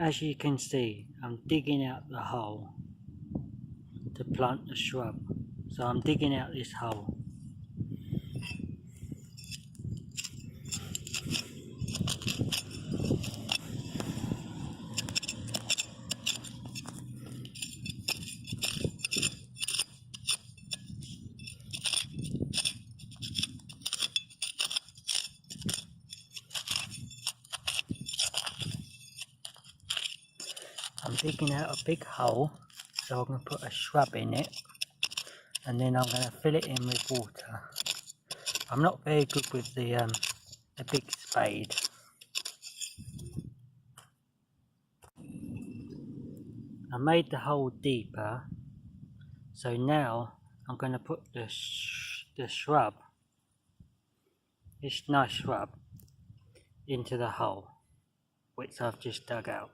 As you can see, I'm digging out the hole to plant the shrub. So I'm digging out this hole. I'm digging out a big hole, so I'm going to put a shrub in it, and then I'm going to fill it in with water. I'm not very good with the big spade. I made the hole deeper, so now I'm going to put the shrub, this nice shrub, into the hole, which I've just dug out.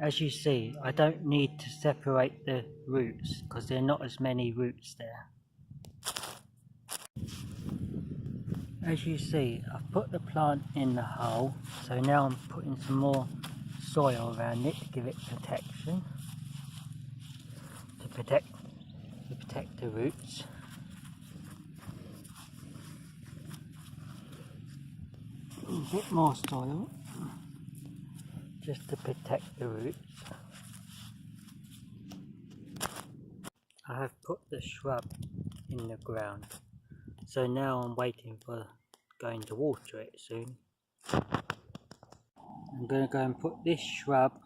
As you see, I don't need to separate the roots because there are not as many roots there. As you see, I've put the plant in the hole, so now I'm putting some more soil around it to give it protection, to protect the roots. A bit more soil, just to protect the roots. I have put the shrub in the ground, so now I'm waiting for going to water it soon. I'm going to go and put this shrub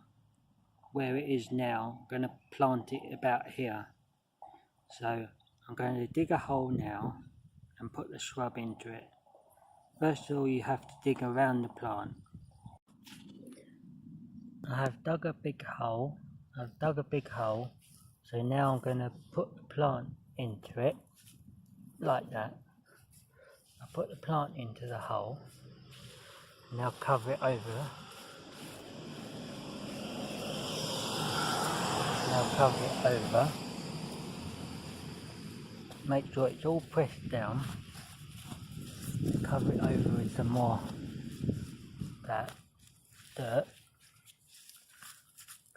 where it is now. I'm going to plant it about here. So I'm going to dig a hole now and put the shrub into it. First of all, you have to dig around the plant. I have dug a big hole. So now I'm going to put the plant into it, like that. I put the plant into the hole. Now cover it over. Make sure it's all pressed down. Cover it over with some more that dirt.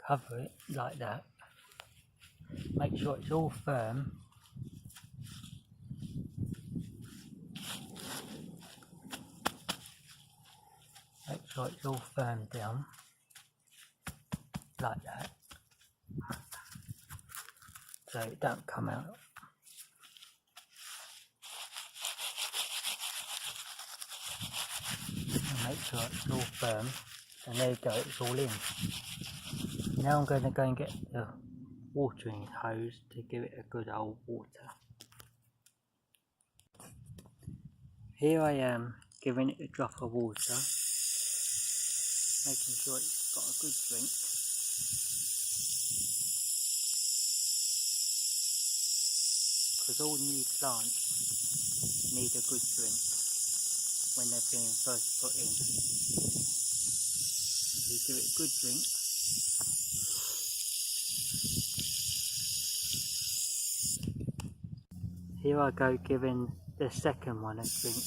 Cover it like that. Make sure it's all firm. Make sure it's all firm down, like that, so it don't come out. And make sure it's all firm, and there you go, it's all in. Now I'm going to go and get the watering hose to give it a good old water. Here I am giving it a drop of water, making sure it's got a good drink. Because all new plants need a good drink when they're being first put in. You give it a good drink. Here I go giving the second one a drink.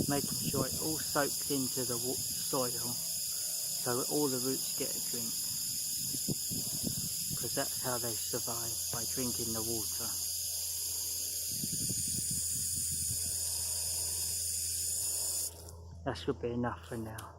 Making sure it all soaks into the soil so all the roots get a drink, because that's how they survive, by drinking the water. That should be enough for now.